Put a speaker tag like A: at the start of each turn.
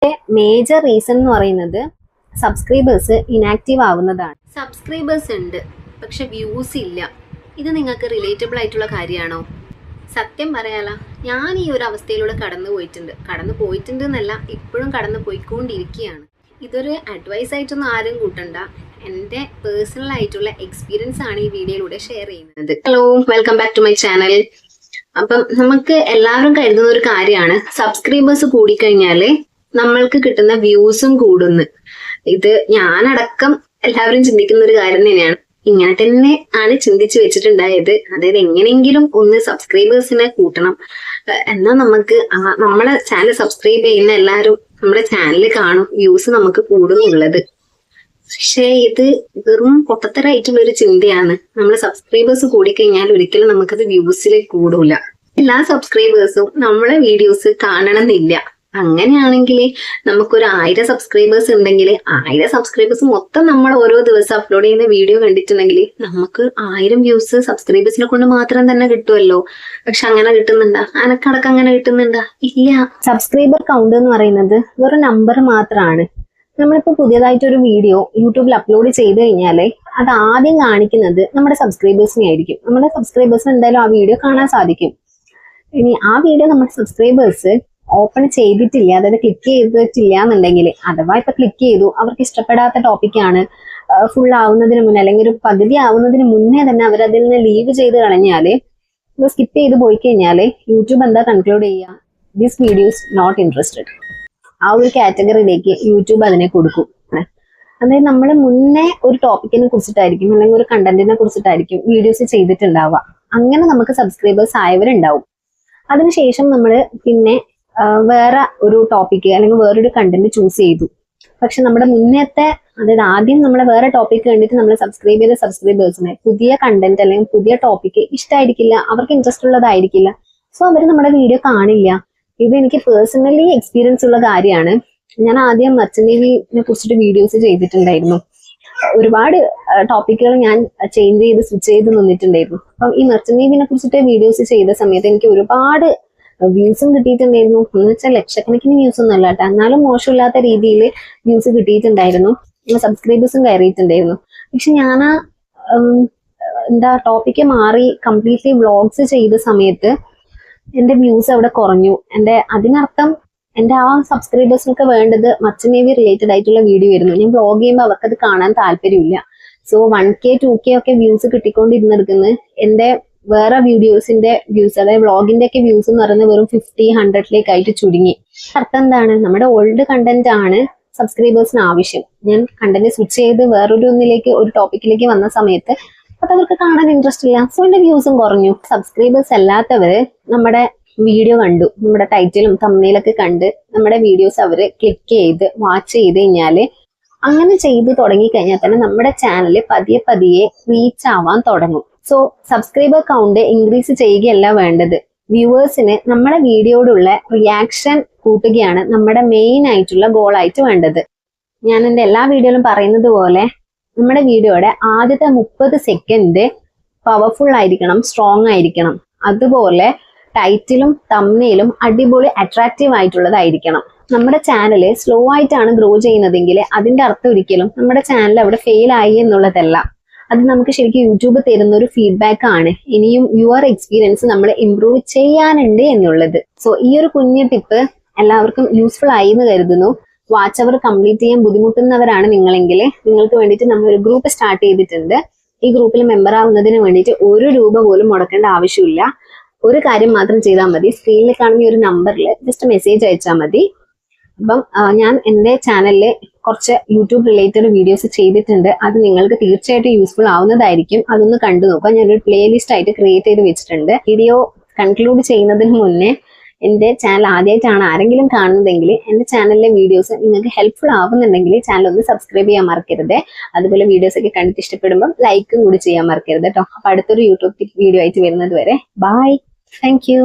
A: Major reason എന്ന് പറയുന്നത് subscribers inactive ആവുന്നതാണ്. സബ്സ്ക്രൈബേഴ്സ് ഉണ്ട് പക്ഷെ വ്യൂസ് ഇല്ല. ഇത് നിങ്ങൾക്ക് റിലേറ്റബിൾ ആയിട്ടുള്ള കാര്യമാണോ? സത്യം പറയാല, ഞാൻ ഈ ഒരു അവസ്ഥയിലൂടെ കടന്നു പോയിട്ടുണ്ട് എന്നല്ല, ഇപ്പോഴും കടന്നു പോയിക്കൊണ്ടിരിക്കുകയാണ്. ഇതൊരു അഡ്വൈസ് ആയിട്ടൊന്നും ആരും കൂട്ടണ്ട, എൻ്റെ പേഴ്സണൽ ആയിട്ടുള്ള എക്സ്പീരിയൻസ് ആണ് ഈ വീഡിയോയിലൂടെ ഷെയർ ചെയ്യുന്നത്. Hello, welcome back to my channel. അപ്പം നമുക്ക് എല്ലാവരും കരുതുന്ന ഒരു കാര്യമാണ് സബ്സ്ക്രൈബേഴ്സ് കൂടിക്കഴിഞ്ഞാല് നമ്മൾക്ക് കിട്ടുന്ന വ്യൂസും കൂടുന്നു. ഇത് ഞാനടക്കം എല്ലാവരും ചിന്തിക്കുന്ന ഒരു കാര്യം തന്നെയാണ്. ഇങ്ങനെ തന്നെ ആണ് ചിന്തിച്ചു വെച്ചിട്ടുണ്ടായത്. അതായത് എങ്ങനെയെങ്കിലും ഒന്ന് സബ്സ്ക്രൈബേഴ്സിനെ കൂട്ടണം, എന്നാൽ നമുക്ക് നമ്മളെ ചാനൽ സബ്സ്ക്രൈബ് ചെയ്യുന്ന എല്ലാവരും നമ്മുടെ ചാനൽ കാണും, വ്യൂസ് നമുക്ക് കൂടുന്നുള്ളത്. പക്ഷേ ഇത് വെറും പൊട്ടത്തരായിട്ടുള്ള ഒരു ചിന്തയാണ്. നമ്മൾ സബ്സ്ക്രൈബേഴ്സ് കൂടിക്കഴിഞ്ഞാൽ ഒരിക്കലും നമുക്കത് വ്യൂസിൽ കൂടൂല. എല്ലാ സബ്സ്ക്രൈബേഴ്സും നമ്മളെ വീഡിയോസ് കാണണമെന്നില്ല. അങ്ങനെയാണെങ്കിൽ നമുക്കൊരു 1000 സബ്സ്ക്രൈബേഴ്സ് ഉണ്ടെങ്കിൽ 1000 സബ്സ്ക്രൈബേഴ്സ് മൊത്തം നമ്മൾ ഓരോ ദിവസം അപ്ലോഡ് ചെയ്യുന്ന വീഡിയോ കണ്ടിട്ടുണ്ടെങ്കിൽ നമുക്ക് 1000 വ്യൂസ് സബ്സ്ക്രൈബേഴ്സിനെ കൊണ്ട് മാത്രം തന്നെ കിട്ടുമല്ലോ. പക്ഷെ അങ്ങനെ കിട്ടുന്നുണ്ടാ? അനക്കടക്കം അങ്ങനെ കിട്ടുന്നുണ്ടാ? ഇല്ല. സബ്സ്ക്രൈബർ കൗണ്ട് എന്ന് പറയുന്നത് വെറും നമ്പർ മാത്രമാണ്. നമ്മളിപ്പോൾ പുതിയതായിട്ടൊരു വീഡിയോ യൂട്യൂബിൽ അപ്ലോഡ് ചെയ്ത് കഴിഞ്ഞാൽ അത് ആദ്യം കാണിക്കുന്നത് നമ്മുടെ സബ്സ്ക്രൈബേഴ്സിനെ ആയിരിക്കും. നമ്മുടെ സബ്സ്ക്രൈബേഴ്സിന് എന്തായാലും ആ വീഡിയോ കാണാൻ സാധിക്കും. ഇനി ആ വീഡിയോ നമ്മുടെ സബ്സ്ക്രൈബേഴ്സ് ഓപ്പൺ ചെയ്തിട്ടില്ല, അതായത് ക്ലിക്ക് ചെയ്തിട്ടില്ല എന്നുണ്ടെങ്കിൽ, അഥവാ ഇപ്പൊ ക്ലിക്ക് ചെയ്തു, അവർക്ക് ഇഷ്ടപ്പെടാത്ത ടോപ്പിക്കാണ്, ഫുൾ ആവുന്നതിന് മുന്നേ അല്ലെങ്കിൽ ഒരു പകുതി ആവുന്നതിന് മുന്നേ തന്നെ അവർ അതിൽ നിന്ന് ലീവ് ചെയ്ത് കളഞ്ഞാല്, സ്കിപ്പ് ചെയ്ത് പോയി കഴിഞ്ഞാല് യൂട്യൂബ് എന്താ കൺക്ലൂഡ് ചെയ്യുക? This videos not interested. ആ ഒരു കാറ്റഗറിയിലേക്ക് യൂട്യൂബ് അതിനെ കൊടുക്കും. അതായത് നമ്മൾ മുന്നേ ഒരു ടോപ്പിക്കിനെ കുറിച്ചിട്ടായിരിക്കും അല്ലെങ്കിൽ ഒരു കണ്ടന്റിനെ കുറിച്ചിട്ടായിരിക്കും വീഡിയോസ് ചെയ്തിട്ടുണ്ടാവുക. അങ്ങനെ നമുക്ക് സബ്സ്ക്രൈബേഴ്സ് ആയവരുണ്ടാവും. അതിനുശേഷം നമ്മൾ പിന്നെ വേറെ ഒരു ടോപ്പിക്ക് അല്ലെങ്കിൽ വേറൊരു കണ്ടന്റ് ചൂസ് ചെയ്തു. പക്ഷെ നമ്മുടെ മുന്നത്തെ, അതായത് ആദ്യം നമ്മളെ വേറെ ടോപ്പിക്ക് കണ്ടിട്ട് നമ്മൾ സബ്സ്ക്രൈബ് ചെയ്ത സബ്സ്ക്രൈബേഴ്സിനെ പുതിയ കണ്ടന്റ് അല്ലെങ്കിൽ പുതിയ ടോപ്പിക്ക് ഇഷ്ടമായിരിക്കില്ല, അവർക്ക് ഇൻട്രസ്റ്റ് ഉള്ളതായിരിക്കില്ല. സോ അവർ നമ്മുടെ വീഡിയോ കാണില്ല. ഇത് എനിക്ക് പേഴ്സണലി എക്സ്പീരിയൻസ് ഉള്ള കാര്യമാണ്. ഞാൻ ആദ്യം മർച്ചന്റ് നേവിനെ കുറിച്ചിട്ട് വീഡിയോസ് ചെയ്തിട്ടുണ്ടായിരുന്നു. ഒരുപാട് ടോപ്പിക്കുകൾ ഞാൻ ചേഞ്ച് ചെയ്ത് സ്വിച്ച് ചെയ്ത് നിന്നിട്ടുണ്ടായിരുന്നു. അപ്പം ഈ മർച്ചന്റ് നേവിനെ കുറിച്ചിട്ട് വീഡിയോസ് ചെയ്ത സമയത്ത് എനിക്ക് ഒരുപാട് വ്യൂസും കിട്ടിയിട്ടുണ്ടായിരുന്നു. എന്ന് വെച്ചാൽ ലക്ഷക്കണക്കിന് വ്യൂസ് ഒന്നും അല്ല കേട്ടോ, എന്നാലും മോശമില്ലാത്ത രീതിയിൽ വ്യൂസ് കിട്ടിയിട്ടുണ്ടായിരുന്നു, സബ്സ്ക്രൈബേഴ്സും കയറിയിട്ടുണ്ടായിരുന്നു. പക്ഷെ ഞാൻ ടോപ്പിക്ക് മാറി കംപ്ലീറ്റ്ലി വ്ളോഗ്സ് ചെയ്ത സമയത്ത് എന്റെ വ്യൂസ് അവിടെ കുറഞ്ഞു. അതിനർത്ഥം എന്റെ ആ സബ്സ്ക്രൈബേഴ്സിനൊക്കെ വേണ്ടത് മർച്ചന്റ് നേവി റിലേറ്റഡ് ആയിട്ടുള്ള വീഡിയോ ആയിരുന്നു. ഞാൻ വ്ളോഗ് ചെയ്യുമ്പോൾ അവർക്കത് കാണാൻ താല്പര്യമില്ല. സോ 1K 2K ഒക്കെ വ്യൂസ് കിട്ടിക്കൊണ്ടിരുന്നെടുക്കുന്നത് എന്റെ വേറെ വീഡിയോസിന്റെ വ്യൂസ്, അതായത് വ്ളോഗിന്റെ ഒക്കെ വ്യൂസ് എന്ന് പറയുന്നത് വെറും 50-100 ആയിട്ട് ചുരുങ്ങി. അർത്ഥം എന്താണ്? നമ്മുടെ ഓൾഡ് കണ്ടന്റ് ആണ് സബ്സ്ക്രൈബേഴ്സിന് ആവശ്യം. ഞാൻ കണ്ടന്റ് സ്വിച്ച് ചെയ്ത് ഒരു ടോപ്പിക്കിലേക്ക് വന്ന സമയത്ത് അത് അവർക്ക് കാണാൻ ഇൻട്രസ്റ്റ് ഇല്ല. സോ എന്റെ വ്യൂസും കുറഞ്ഞു. സബ്സ്ക്രൈബേഴ്സ് അല്ലാത്തവര് നമ്മുടെ വീഡിയോ കണ്ടു, നമ്മുടെ ടൈറ്റിലും തംബ്നെയിലൊക്കെ കണ്ട് നമ്മുടെ വീഡിയോസ് അവര് ക്ലിക്ക് ചെയ്ത് വാച്ച് ചെയ്ത് കഴിഞ്ഞാല്, അങ്ങനെ ചെയ്ത് തുടങ്ങി കഴിഞ്ഞാൽ തന്നെ നമ്മുടെ ചാനല് പതിയെ പതിയെ റീച്ച് ആവാൻ തുടങ്ങും. സോ സബ്സ്ക്രൈബർ കൗണ്ട് ഇൻക്രീസ് ചെയ്യുകയല്ല വേണ്ടത്. വ്യൂവേഴ്സിന് നമ്മുടെ വീഡിയോയോടുള്ള റിയാക്ഷൻ കൂട്ടുകയാണ് നമ്മുടെ മെയിൻ ആയിട്ടുള്ള ഗോളായിട്ട് വേണ്ടത്. ഞാൻ എൻ്റെ എല്ലാ വീഡിയോയിലും പറയുന്നത് പോലെ നമ്മുടെ വീഡിയോയുടെ ആദ്യത്തെ 30 സെക്കൻഡ് പവർഫുൾ ആയിരിക്കണം, സ്ട്രോങ് ആയിരിക്കണം. അതുപോലെ ടൈറ്റിലും തംബ്നെയിലും അടിപൊളി അട്രാക്റ്റീവ് ആയിട്ടുള്ളതായിരിക്കണം. നമ്മുടെ ചാനല് സ്ലോ ആയിട്ടാണ് ഗ്രോ ചെയ്യുന്നതെങ്കിൽ അതിന്റെ അർത്ഥം ഒരിക്കലും നമ്മുടെ ചാനൽ അവിടെ ഫെയിൽ ആയി എന്നുള്ളതല്ല. അത് നമുക്ക് ശരിക്കും യൂട്യൂബ് തരുന്ന ഒരു ഫീഡ്ബാക്ക് ആണ്. ഇനിയും യുവർ എക്സ്പീരിയൻസ് നമ്മൾ ഇംപ്രൂവ് ചെയ്യാനുണ്ട് എന്നുള്ളത്. സോ ഈ ഒരു കുഞ്ഞു ടിപ്പ് എല്ലാവർക്കും യൂസ്ഫുൾ ആയി എന്ന് കരുതുന്നു. വാച്ച് അവർ കംപ്ലീറ്റ് ചെയ്യാൻ ബുദ്ധിമുട്ടുന്നവരാണ് നിങ്ങളെങ്കിൽ നിങ്ങൾക്ക് വേണ്ടിയിട്ട് നമ്മൾ ഒരു ഗ്രൂപ്പ് സ്റ്റാർട്ട് ചെയ്തിട്ടുണ്ട്. ഈ ഗ്രൂപ്പിൽ മെമ്പർ ആവുന്നതിന് വേണ്ടിയിട്ട് 1 രൂപ പോലും മുടക്കേണ്ട ആവശ്യമില്ല. ഒരു കാര്യം മാത്രം ചെയ്താൽ മതി, സ്ക്രീനിൽ കാണുന്ന ഒരു നമ്പറിൽ ജസ്റ്റ് മെസ്സേജ് അയച്ചാൽ മതി. അപ്പം ഞാൻ എൻ്റെ ചാനലിൽ കുറച്ച് യൂട്യൂബ് റിലേറ്റഡ് വീഡിയോസ് ചെയ്തിട്ടുണ്ട്. അത് നിങ്ങൾക്ക് തീർച്ചയായിട്ടും യൂസ്ഫുൾ ആവുന്നതായിരിക്കും. അതൊന്ന് കണ്ടു നോക്കാം. ഞാനൊരു പ്ലേലിസ്റ്റ് ആയിട്ട് ക്രിയേറ്റ് ചെയ്ത് വെച്ചിട്ടുണ്ട്. വീഡിയോ കൺക്ലൂഡ് ചെയ്യുന്നതിന് മുന്നേ എൻ്റെ ചാനൽ ആദ്യമായിട്ടാണ് ആരെങ്കിലും കാണുന്നതെങ്കിൽ എൻ്റെ ചാനലിലെ വീഡിയോസ് നിങ്ങൾക്ക് ഹെൽപ്ഫുൾ ആവുന്നുണ്ടെങ്കിൽ ചാനൽ ഒന്ന് സബ്സ്ക്രൈബ് ചെയ്യാൻ മറക്കരുത്. അതുപോലെ വീഡിയോസ് ഒക്കെ കണ്ടിട്ട് ഇഷ്ടപ്പെടുമ്പോൾ ലൈക്കും കൂടി ചെയ്യാൻ മറക്കരുത് കേട്ടോ. അപ്പൊ അടുത്തൊരു യൂട്യൂബ് വീഡിയോ ആയിട്ട് വരുന്നത് വരെ ബൈ. Thank you.